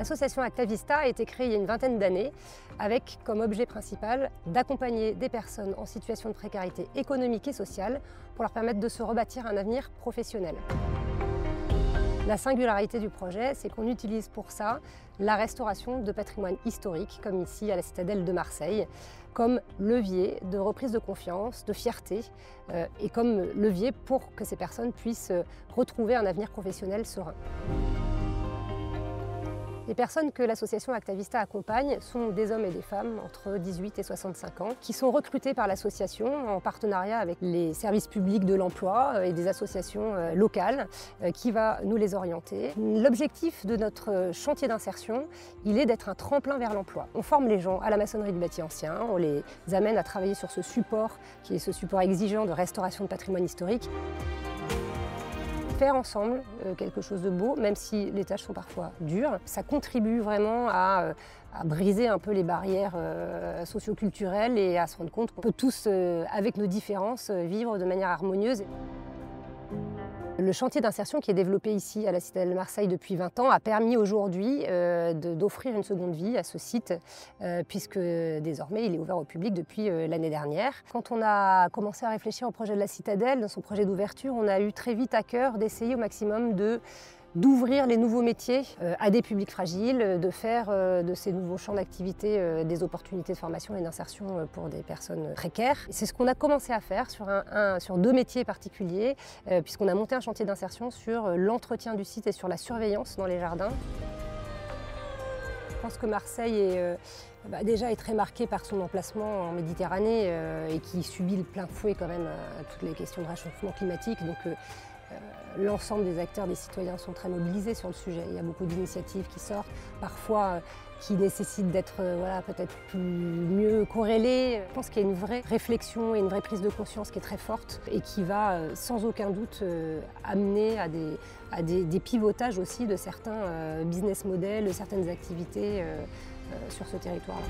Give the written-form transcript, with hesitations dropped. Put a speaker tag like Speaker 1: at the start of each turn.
Speaker 1: L'association Acta Vista a été créée il y a une vingtaine d'années avec comme objet principal d'accompagner des personnes en situation de précarité économique et sociale pour leur permettre de se rebâtir un avenir professionnel. La singularité du projet, c'est qu'on utilise pour ça la restauration de patrimoine historique, comme ici à la citadelle de Marseille, comme levier de reprise de confiance, de fierté, et comme levier pour que ces personnes puissent retrouver un avenir professionnel serein. Les personnes que l'association Acta Vista accompagne sont des hommes et des femmes entre 18 et 65 ans qui sont recrutés par l'association en partenariat avec les services publics de l'emploi et des associations locales qui va nous les orienter. L'objectif de notre chantier d'insertion, il est d'être un tremplin vers l'emploi. On forme les gens à la maçonnerie du bâti ancien, on les amène à travailler sur ce support qui est ce support exigeant de restauration de patrimoine historique. Faire ensemble quelque chose de beau, même si les tâches sont parfois dures, ça contribue vraiment à briser un peu les barrières socio-culturelles et à se rendre compte qu'on peut tous, avec nos différences, vivre de manière harmonieuse. Le chantier d'insertion qui est développé ici à la citadelle de Marseille depuis 20 ans a permis aujourd'hui d'offrir une seconde vie à ce site puisque désormais il est ouvert au public depuis l'année dernière. Quand on a commencé à réfléchir au projet de la citadelle, dans son projet d'ouverture, on a eu très vite à cœur d'essayer au maximum d'ouvrir les nouveaux métiers à des publics fragiles, de faire de ces nouveaux champs d'activité des opportunités de formation et d'insertion pour des personnes précaires. C'est ce qu'on a commencé à faire sur deux métiers particuliers, puisqu'on a monté un chantier d'insertion sur l'entretien du site et sur la surveillance dans les jardins. Je pense que Marseille déjà est très marquée par son emplacement en Méditerranée et qui subit le plein fouet quand même toutes les questions de réchauffement climatique. Donc, l'ensemble des acteurs, des citoyens sont très mobilisés sur le sujet. Il y a beaucoup d'initiatives qui sortent, parfois qui nécessitent d'être peut-être mieux corrélées. Je pense qu'il y a une vraie réflexion et une vraie prise de conscience qui est très forte et qui va sans aucun doute amener à des pivotages aussi de certains business models, de certaines activités sur ce territoire-là.